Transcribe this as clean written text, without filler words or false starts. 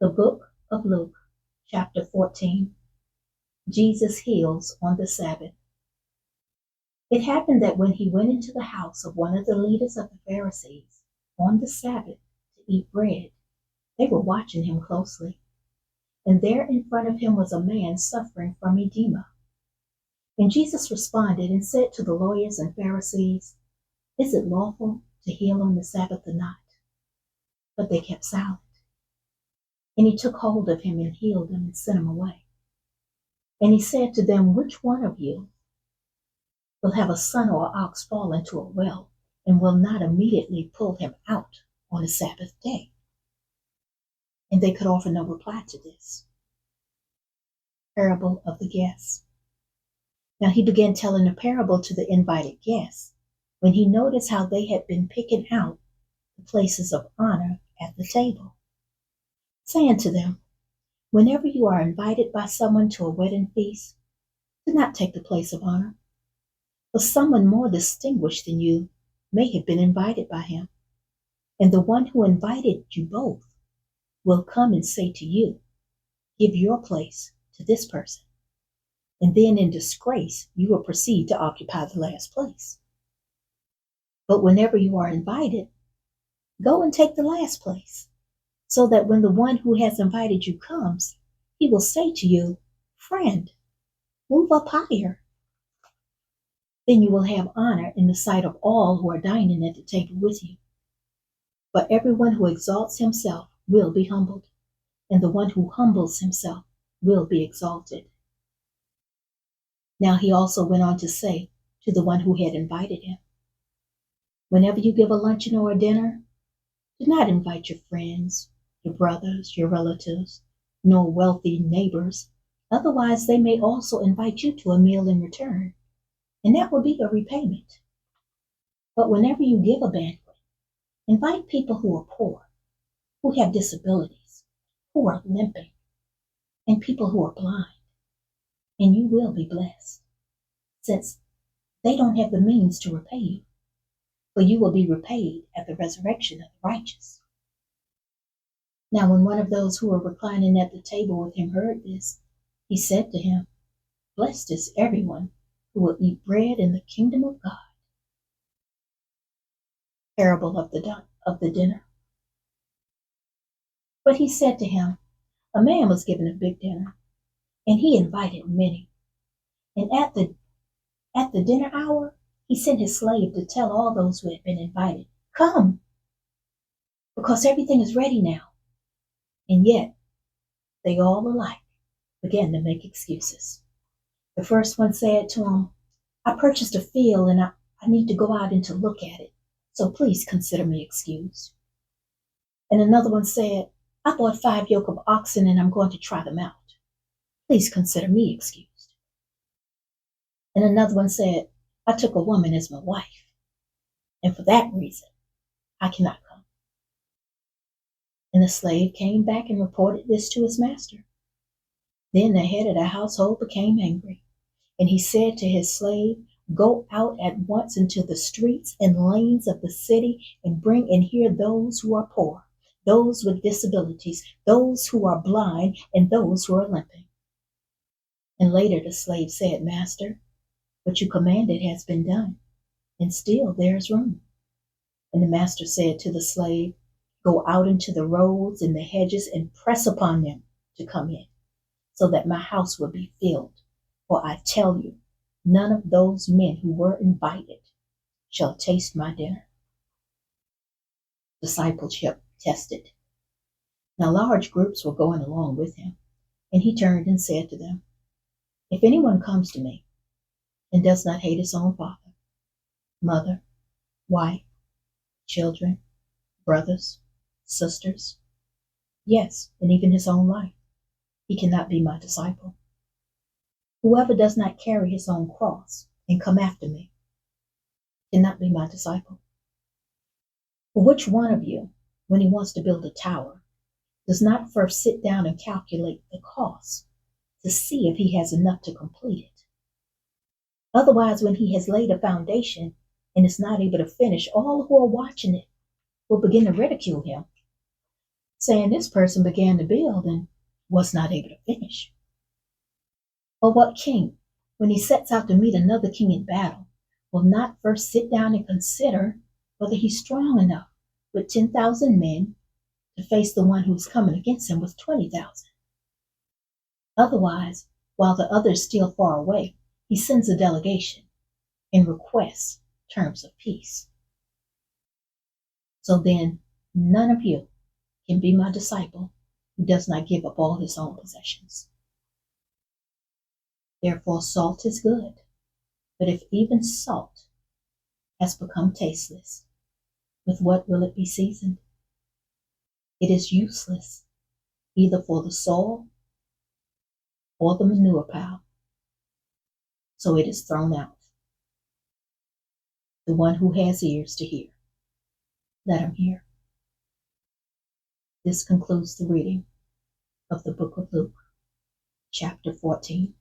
The book of Luke, chapter 14. Jesus heals on the Sabbath. It happened that when he went into the house of one of the leaders of the Pharisees on the Sabbath to eat bread, they were watching him closely. And there in front of him was a man suffering from edema. And Jesus responded and said to the lawyers and Pharisees, "Is it lawful to heal on the Sabbath or not?" But they kept silent. And he took hold of him and healed him and sent him away. And he said to them, "Which one of you will have a son or an ox fall into a well and will not immediately pull him out on the Sabbath day?" And they could offer no reply to this. Parable of the guests. Now he began telling a parable to the invited guests when he noticed how they had been picking out the places of honor at the table, saying to them, "Whenever you are invited by someone to a wedding feast, do not take the place of honor, for someone more distinguished than you may have been invited by him. And the one who invited you both will come and say to you, 'Give your place to this person.' And then in disgrace, you will proceed to occupy the last place. But whenever you are invited, go and take the last place, so that when the one who has invited you comes, he will say to you, 'Friend, move up higher.' Then you will have honor in the sight of all who are dining at the table with you. For everyone who exalts himself will be humbled, and the one who humbles himself will be exalted." Now he also went on to say to the one who had invited him, "Whenever you give a luncheon or a dinner, do not invite your friends, your brothers, your relatives, nor wealthy neighbors. Otherwise they may also invite you to a meal in return, and that will be a repayment. But whenever you give a banquet, invite people who are poor, who have disabilities, who are limping, and people who are blind, and you will be blessed, since they don't have the means to repay you, for you will be repaid at the resurrection of the righteous." Now when one of those who were reclining at the table with him heard this, he said to him, "Blessed is everyone who will eat bread in the kingdom of God." Parable of the dinner. But he said to him, "A man was given a big dinner, and he invited many. And at the dinner hour, he sent his slave to tell all those who had been invited, 'Come, because everything is ready now.' And yet they all alike began to make excuses. The first one said to him, 'I purchased a field and I need to go out and to look at it, so please consider me excused.' And another one said, 'I bought 5 yoke of oxen and I'm going to try them out. Please consider me excused.' And another one said, 'I took a woman as my wife, and for that reason I cannot come.' And the slave came back and reported this to his master. Then the head of the household became angry, and he said to his slave, 'Go out at once into the streets and lanes of the city and bring in here those who are poor, those with disabilities, those who are blind, and those who are limping.' And later the slave said, 'Master, what you commanded has been done, and still there is room.' And the master said to the slave, 'Go out into the roads and the hedges and press upon them to come in, so that my house will be filled. For I tell you, none of those men who were invited shall taste my dinner.'" Discipleship tested. Now large groups were going along with him, and he turned and said to them, "If anyone comes to me and does not hate his own father, mother, wife, children, brothers, sisters, yes, and even his own life, he cannot be my disciple. Whoever does not carry his own cross and come after me cannot be my disciple. For which one of you, when he wants to build a tower, does not first sit down and calculate the cost to see if he has enough to complete it? Otherwise, when he has laid a foundation and is not able to finish, all who are watching it will begin to ridicule him, saying this person began to build and was not able to finish? Or what king, when he sets out to meet another king in battle, will not first sit down and consider whether he's strong enough with 10,000 men to face the one who's coming against him with 20,000? Otherwise, while the other is still far away, he sends a delegation and requests terms of peace. So then, none of you can be my disciple who does not give up all his own possessions. Therefore, salt is good, but if even salt has become tasteless, with what will it be seasoned? It is useless, either for the soil or the manure pile, so it is thrown out. The one who has ears to hear, let him hear. This concludes the reading of the book of Luke, chapter 14.